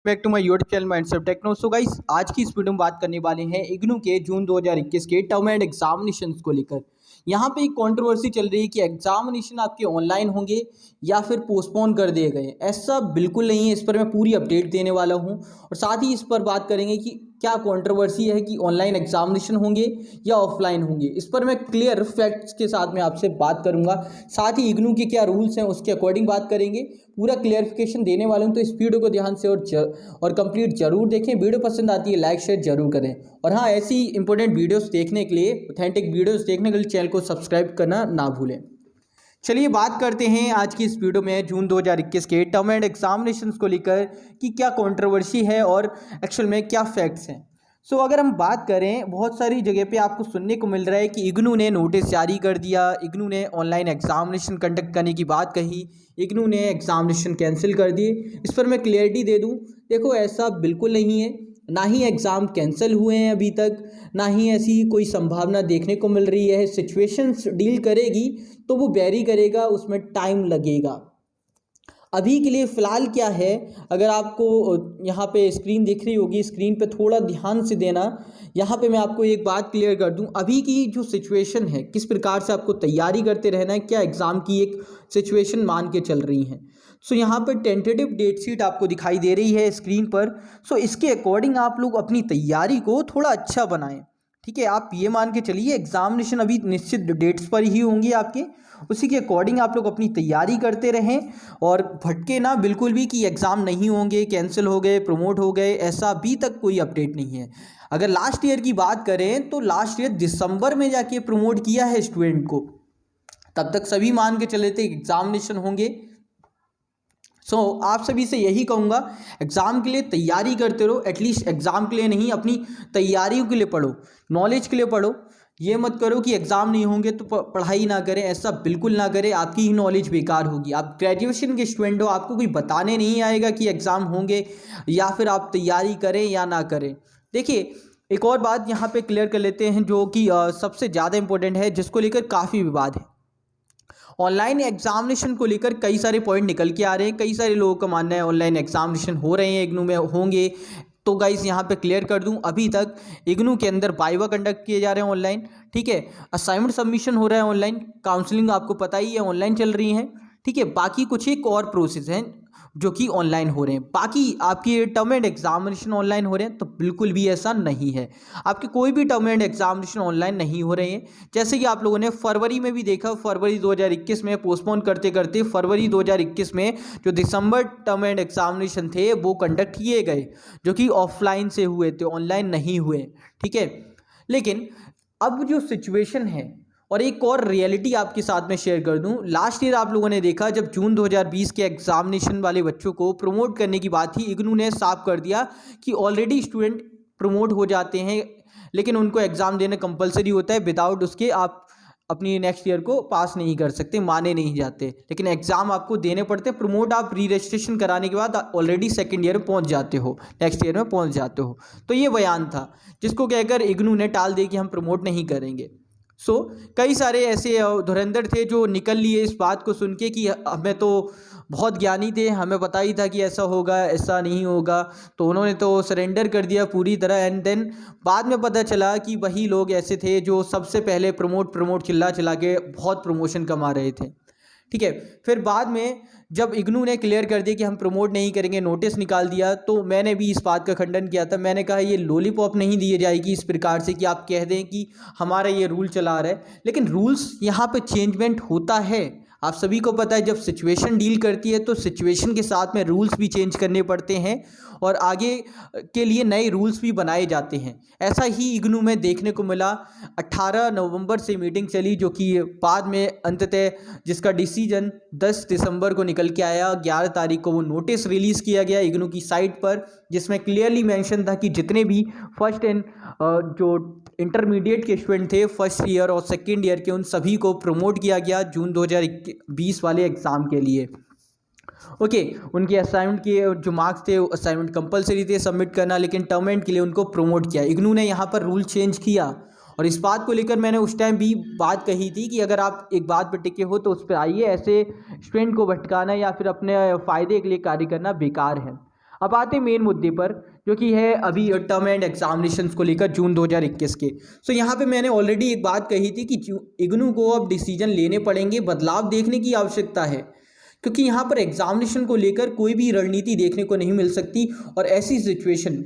Back to my YouTube channel mindset techno. So guys, आज की इस वीडियो में बात करने वाले हैं इग्नू के जून 2021 के टर्म एंड एग्जामिनेशंस को लेकर। यहाँ पे एक कंट्रोवर्सी चल रही है कि एग्जामिनेशन आपके ऑनलाइन होंगे या फिर पोस्टपोन कर दिए गए। ऐसा बिल्कुल नहीं है, इस पर मैं पूरी अपडेट देने वाला हूँ और साथ ही इस पर बात करेंगे कि क्या कंट्रोवर्सी है कि ऑनलाइन एग्जामिनेशन होंगे या ऑफलाइन होंगे। इस पर मैं क्लियर फैक्ट्स के साथ में आपसे बात करूंगा। साथ ही इग्नू के क्या रूल्स हैं उसके अकॉर्डिंग बात करेंगे, पूरा क्लियरिफिकेशन देने वाले हूं। तो इस वीडियो को ध्यान से और कंप्लीट जरूर देखें। वीडियो पसंद आती है लाइक शेयर जरूर करें और हाँ, ऐसी इंपॉर्टेंट वीडियोस देखने के लिए, ऑथेंटिक वीडियोस देखने के लिए चैनल को सब्सक्राइब करना ना भूलें। चलिए बात करते हैं आज की इस वीडियो में जून 2021 के टर्म एंड एग्जामिनेशंस को लेकर कि क्या कंट्रोवर्सी है और एक्चुअल में क्या फैक्ट्स हैं। सो अगर हम बात करें, बहुत सारी जगह पे आपको सुनने को मिल रहा है कि इग्नू ने नोटिस जारी कर दिया, इग्नू ने ऑनलाइन एग्जामिनेशन कंडक्ट करने की बात कही, इग्नू ने एग्जामिनेशन कैंसिल कर दिए। इस पर मैं क्लियरिटी दे दूं, देखो ऐसा बिल्कुल नहीं है। ना ही एग्ज़ाम कैंसिल हुए हैं अभी तक, ना ही ऐसी कोई संभावना देखने को मिल रही है। सिचुएशंस डील करेगी तो वो वेरी करेगा, उसमें टाइम लगेगा। अभी के लिए फ़िलहाल क्या है, अगर आपको यहाँ पे स्क्रीन दिख रही होगी, स्क्रीन पे थोड़ा ध्यान से देना। यहाँ पे मैं आपको एक बात क्लियर कर दूँ, अभी की जो सिचुएशन है, किस प्रकार से आपको तैयारी करते रहना है, क्या एग्ज़ाम की एक सिचुएशन मान के चल रही हैं। सो यहाँ पर टेंटेटिव डेट शीट आपको दिखाई दे रही है स्क्रीन पर। सो इसके अकॉर्डिंग आप लोग अपनी तैयारी को थोड़ा अच्छा बनाएं। ठीक है, आप ये मान के चलिए एग्जामिनेशन अभी निश्चित डेट्स पर ही होंगी आपके, उसी के अकॉर्डिंग आप लोग अपनी तैयारी करते रहें और भटके ना बिल्कुल भी कि एग्ज़ाम नहीं होंगे, कैंसिल हो गए, प्रमोट हो गए, ऐसा अभी तक कोई अपडेट नहीं है। अगर लास्ट ईयर की बात करें तो लास्ट ईयर दिसंबर में जाके प्रमोट किया है स्टूडेंट को, तब तक सभी मान के चले थे एग्जामिनेशन होंगे। आप सभी से यही कहूँगा, एग्ज़ाम के लिए तैयारी करते रहो। एटलीस्ट एग्ज़ाम के लिए नहीं, अपनी तैयारियों के लिए पढ़ो, नॉलेज के लिए पढ़ो। ये मत करो कि एग्ज़ाम नहीं होंगे तो पढ़ाई ना करें, ऐसा बिल्कुल ना करें, आपकी ही नॉलेज बेकार होगी। आप ग्रेजुएशन के स्टूडेंट हो, आपको कोई बताने नहीं आएगा कि एग्ज़ाम होंगे, या फिर आप तैयारी करें या ना करें। देखिए, एक और बात यहाँ पे क्लियर कर लेते हैं जो कि सबसे ज़्यादा इंपॉर्टेंट है, जिसको लेकर काफ़ी विवाद है। ऑनलाइन एग्जामिनेशन को लेकर कई सारे पॉइंट निकल के आ रहे हैं। कई सारे लोगों का मानना है ऑनलाइन एग्जामिनेशन हो रहे हैं, इग्नू में होंगे। तो गाइस यहाँ पे क्लियर कर दूं, अभी तक इग्नू के अंदर वाइवा कंडक्ट किए जा रहे हैं ऑनलाइन। ठीक है, असाइनमेंट सबमिशन हो रहा है ऑनलाइन, काउंसलिंग आपको पता ही है ऑनलाइन चल रही है। ठीक है, बाकी कुछ एक और प्रोसेस हैं जो कि ऑनलाइन हो रहे हैं। बाकी आपकी टर्म एंड एग्जामिनेशन ऑनलाइन हो रहे हैं तो बिल्कुल भी ऐसा नहीं है, आपके कोई भी टर्म एंड एग्जामिनेशन ऑनलाइन नहीं हो रहे हैं। जैसे कि आप लोगों ने फरवरी में भी देखा, फरवरी 2021 में पोस्टपोन करते करते फरवरी 2021 में जो दिसंबर टर्म एंड एग्जामिनेशन थे वो कंडक्ट किए गए, जो कि ऑफलाइन से हुए थे, ऑनलाइन नहीं हुए। ठीक है, लेकिन अब जो सिचुएशन है, और एक और रियलिटी आपके साथ में शेयर कर दूं, लास्ट ईयर आप लोगों ने देखा जब जून 2020 के एग्जामिनेशन वाले बच्चों को प्रमोट करने की बात थी, इग्नू ने साफ कर दिया कि ऑलरेडी स्टूडेंट प्रमोट हो जाते हैं, लेकिन उनको एग्ज़ाम देना कंपलसरी होता है। विदाउट उसके आप अपनी नेक्स्ट ईयर को पास नहीं कर सकते, माने नहीं जाते, लेकिन एग्ज़ाम आपको देने पड़ते। प्रमोट आप री रजिस्ट्रेशन कराने के बाद ऑलरेडी सेकेंड ईयर में पहुंच जाते हो, नेक्स्ट ईयर में पहुंच जाते हो। तो ये बयान था जिसको कहकर इग्नू ने टाल दिया कि हम प्रमोट नहीं करेंगे। कई सारे ऐसे धुरंधर थे जो निकल लिए इस बात को सुन के कि हमें तो बहुत ज्ञानी थे, हमें पता ही था कि ऐसा होगा, ऐसा नहीं होगा, तो उन्होंने तो सरेंडर कर दिया पूरी तरह। एंड देन बाद में पता चला कि वही लोग ऐसे थे जो सबसे पहले प्रमोट चिल्ला चिल्ला के बहुत प्रमोशन कमा रहे थे। ठीक है, फिर बाद में जब इग्नू ने क्लियर कर दिया कि हम प्रमोट नहीं करेंगे, नोटिस निकाल दिया, तो मैंने भी इस बात का खंडन किया था। मैंने कहा ये लॉलीपॉप नहीं दी जाएगी इस प्रकार से कि आप कह दें कि हमारा ये रूल चला रहा है, लेकिन रूल्स यहाँ पे चेंजमेंट होता है। आप सभी को पता है जब सिचुएशन डील करती है तो सिचुएशन के साथ में रूल्स भी चेंज करने पड़ते हैं और आगे के लिए नए रूल्स भी बनाए जाते हैं। ऐसा ही इग्नू में देखने को मिला। 18 नवंबर से मीटिंग चली, जो कि बाद में अंततः जिसका डिसीजन 10 दिसंबर को निकल के आया। 11 तारीख को वो नोटिस रिलीज़ किया गया इग्नू की साइट पर, जिसमें क्लियरली मेंशन था कि जितने भी फर्स्ट एंड जो इंटरमीडिएट के स्टूडेंट थे फर्स्ट ईयर और सेकेंड ईयर के, उन सभी को प्रमोट किया गया जून 2020 वाले एग्ज़ाम के लिए। ओके, उनके असाइनमेंट के जो मार्क्स थे, असाइनमेंट कंपलसरी थे सबमिट करना, लेकिन टर्म एंड के लिए उनको प्रमोट किया। इग्नू ने यहाँ पर रूल चेंज किया और इस बात को लेकर मैंने उस टाइम भी बात कही थी कि अगर आप एक बात पर टिके हो तो उस पर आइए, ऐसे स्टूडेंट को भटकाना या फिर अपने फ़ायदे के लिए कार्य करना बेकार है। अब आते हैं मेन मुद्दे पर, जो कि है अभी टर्म एंड एग्जामिनेशंस को लेकर जून 2021 के। सो यहाँ पे मैंने ऑलरेडी एक बात कही थी कि इग्नू को अब डिसीजन लेने पड़ेंगे, बदलाव देखने की आवश्यकता है, क्योंकि यहाँ पर एग्जामिनेशन को लेकर कोई भी रणनीति देखने को नहीं मिल सकती। और ऐसी सिचुएशन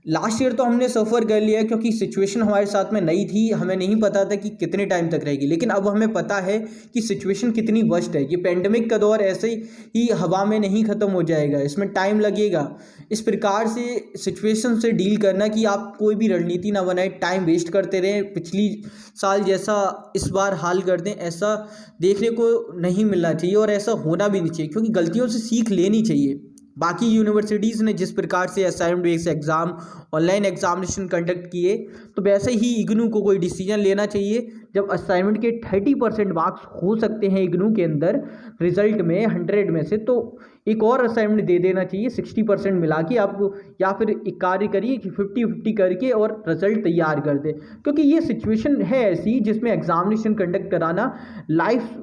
लास्ट ईयर तो हमने सफ़र कर लिया, क्योंकि सिचुएशन हमारे साथ में नई थी, हमें नहीं पता था कि कितने टाइम तक रहेगी, लेकिन अब हमें पता है कि सिचुएशन कितनी वर्स्ट है। ये पेंडेमिक का दौर ऐसे ही हवा में नहीं ख़त्म हो जाएगा, इसमें टाइम लगेगा। इस प्रकार से सिचुएशन से डील करना कि आप कोई भी रणनीति ना बनाए, टाइम वेस्ट करते रहें, पिछली साल जैसा इस बार हाल कर दें, ऐसा देखने को नहीं मिलना चाहिए और ऐसा होना भी नहीं चाहिए, क्योंकि गलतियों से सीख लेनी चाहिए। बाकी यूनिवर्सिटीज़ ने जिस प्रकार से assignment based exam, online examination conduct किए, तो वैसे ही इग्नू को कोई डिसीजन लेना चाहिए। जब असाइनमेंट के 30% मार्क्स हो सकते हैं इग्नू के अंदर रिजल्ट में 100 में से, तो एक और असाइनमेंट दे देना चाहिए 60% मिला के आप, या फिर एक कार्य करिए कि 50-50 करके और रिजल्ट तैयार कर दें, क्योंकि ये सिचुएशन है ऐसी जिसमें एग्जामिनेशन कंडक्ट कराना लाइफ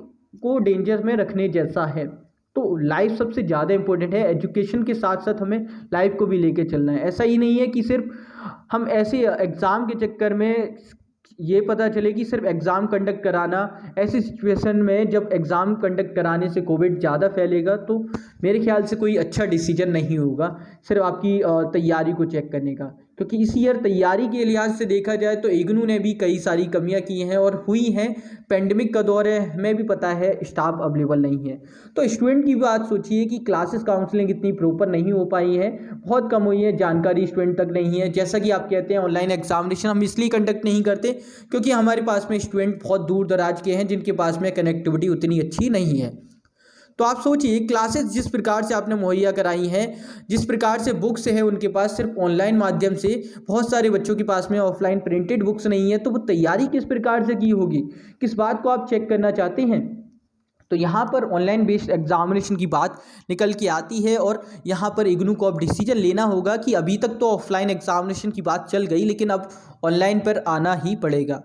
को डेंजर में रखने जैसा है। तो लाइफ सबसे ज़्यादा इंपॉर्टेंट है, एजुकेशन के साथ साथ हमें लाइफ को भी लेके चलना है। ऐसा ही नहीं है कि सिर्फ हम ऐसे एग्ज़ाम के चक्कर में ये पता चले कि सिर्फ एग्ज़ाम कंडक्ट कराना, ऐसी सिचुएशन में जब एग्ज़ाम कंडक्ट कराने से कोविड ज़्यादा फैलेगा, तो मेरे ख्याल से कोई अच्छा डिसीजन नहीं होगा सिर्फ आपकी तैयारी को चेक करने का। क्योंकि इस ईयर तैयारी के लिहाज से देखा जाए तो इग्नू ने भी कई सारी कमियां की हैं और हुई हैं। पेंडेमिक का दौर है, हमें भी पता है, स्टाफ अवेलेबल नहीं है। तो स्टूडेंट की बात सोचिए कि क्लासेस काउंसलिंग इतनी प्रॉपर नहीं हो पाई है, बहुत कम हुई है, जानकारी स्टूडेंट तक नहीं है। जैसा कि आप कहते हैं ऑनलाइन एग्जामिनेशन हम इसलिए कंडक्ट नहीं करते क्योंकि हमारे पास में स्टूडेंट बहुत दूर दराज के हैं जिनके पास में कनेक्टिविटी उतनी अच्छी नहीं है। तो आप सोचिए क्लासेस जिस प्रकार से आपने मुहैया कराई हैं, जिस प्रकार से बुक्स है उनके पास सिर्फ ऑनलाइन माध्यम से, बहुत सारे बच्चों के पास में ऑफलाइन प्रिंटेड बुक्स नहीं है, तो वो तैयारी किस प्रकार से की होगी, किस बात को आप चेक करना चाहते हैं। तो यहाँ पर ऑनलाइन बेस्ड एग्जामिनेशन की बात निकल के आती है और यहाँ पर इग्नू को अब डिसीजन लेना होगा कि अभी तक तो ऑफलाइन एग्जामिनेशन की बात चल गई, लेकिन अब ऑनलाइन पर आना ही पड़ेगा।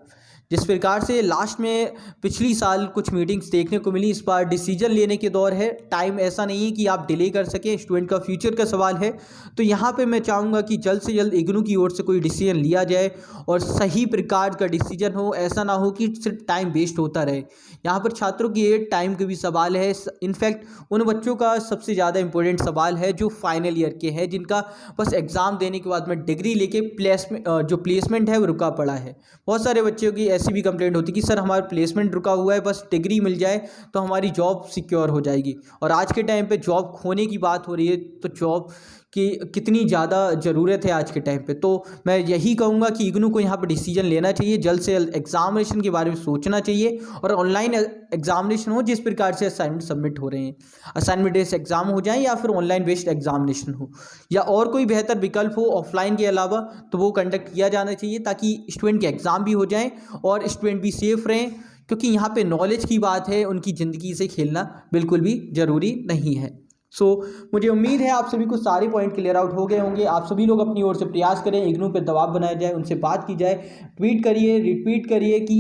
जिस प्रकार से लास्ट में पिछली साल कुछ मीटिंग्स देखने को मिली, इस बार डिसीजन लेने के दौर है। टाइम ऐसा नहीं है कि आप डिले कर सकें, स्टूडेंट का फ्यूचर का सवाल है। तो यहाँ पे मैं चाहूँगा कि जल्द से जल्द इग्नू की ओर से कोई डिसीजन लिया जाए और सही प्रकार का डिसीजन हो, ऐसा ना हो कि सिर्फ टाइम वेस्ट होता रहे। यहाँ पर छात्रों की टाइम का भी सवाल है। इनफैक्ट उन बच्चों का सबसे ज़्यादा इंपॉर्टेंट सवाल है जो फाइनल ईयर के हैं, जिनका बस एग्ज़ाम देने के बाद में डिग्री लेके प्लेसमेंट है वो रुका पड़ा है। बहुत सारे बच्चों की ऐसी भी कंप्लेंट होती है कि सर हमारा प्लेसमेंट रुका हुआ है, बस डिग्री मिल जाए तो हमारी जॉब सिक्योर हो जाएगी। और आज के टाइम पे जॉब खोने की बात हो रही है, तो जॉब की कितनी ज़्यादा ज़रूरत है आज के टाइम पे। तो मैं यही कहूँगा कि इग्नू को यहाँ पर डिसीजन लेना चाहिए, जल्द से जल्द एग्जामिनेशन के बारे में सोचना चाहिए और ऑनलाइन एग्जामिनेशन हो जिस प्रकार से असाइनमेंट सबमिट हो रहे हैं, असाइनमेंट बेस्ड एग्जाम हो जाए या फिर ऑनलाइन बेस्ड एग्जामिनेशन हो, या और कोई बेहतर विकल्प हो ऑफलाइन के अलावा, तो वो कंडक्ट किया जाना चाहिए ताकि स्टूडेंट के एग्ज़ाम भी हो जाएँ और स्टूडेंट भी सेफ रहें। क्योंकि यहाँ पे नॉलेज की बात है, उनकी ज़िंदगी से खेलना बिल्कुल भी ज़रूरी नहीं है। मुझे उम्मीद है आप सभी को सारे पॉइंट क्लियर आउट हो गए होंगे। आप सभी लोग अपनी ओर से प्रयास करें, इग्नू पे दबाव बनाया जाए, उनसे बात की जाए, ट्वीट करिए, रिट्वीट करिए कि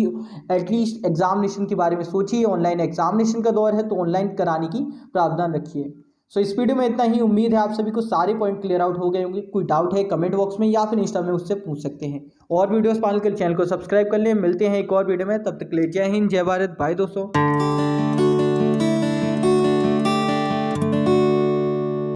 एटलीस्ट एग्जामिनेशन के बारे में सोचिए। ऑनलाइन एग्जामिनेशन का दौर है तो ऑनलाइन कराने की प्रावधान रखिए। इस वीडियो में इतना ही। उम्मीद है आप सभी को सारे पॉइंट क्लियर आउट हो गए होंगे। कोई डाउट है कमेंट बॉक्स में या फिर इंस्टा में उससे पूछ सकते हैं। और वीडियोस पाने के लिए चैनल को सब्सक्राइब कर लें। मिलते हैं एक और वीडियो में, तब तक के लिए जय हिंद, जय भारत, बाय दोस्तों।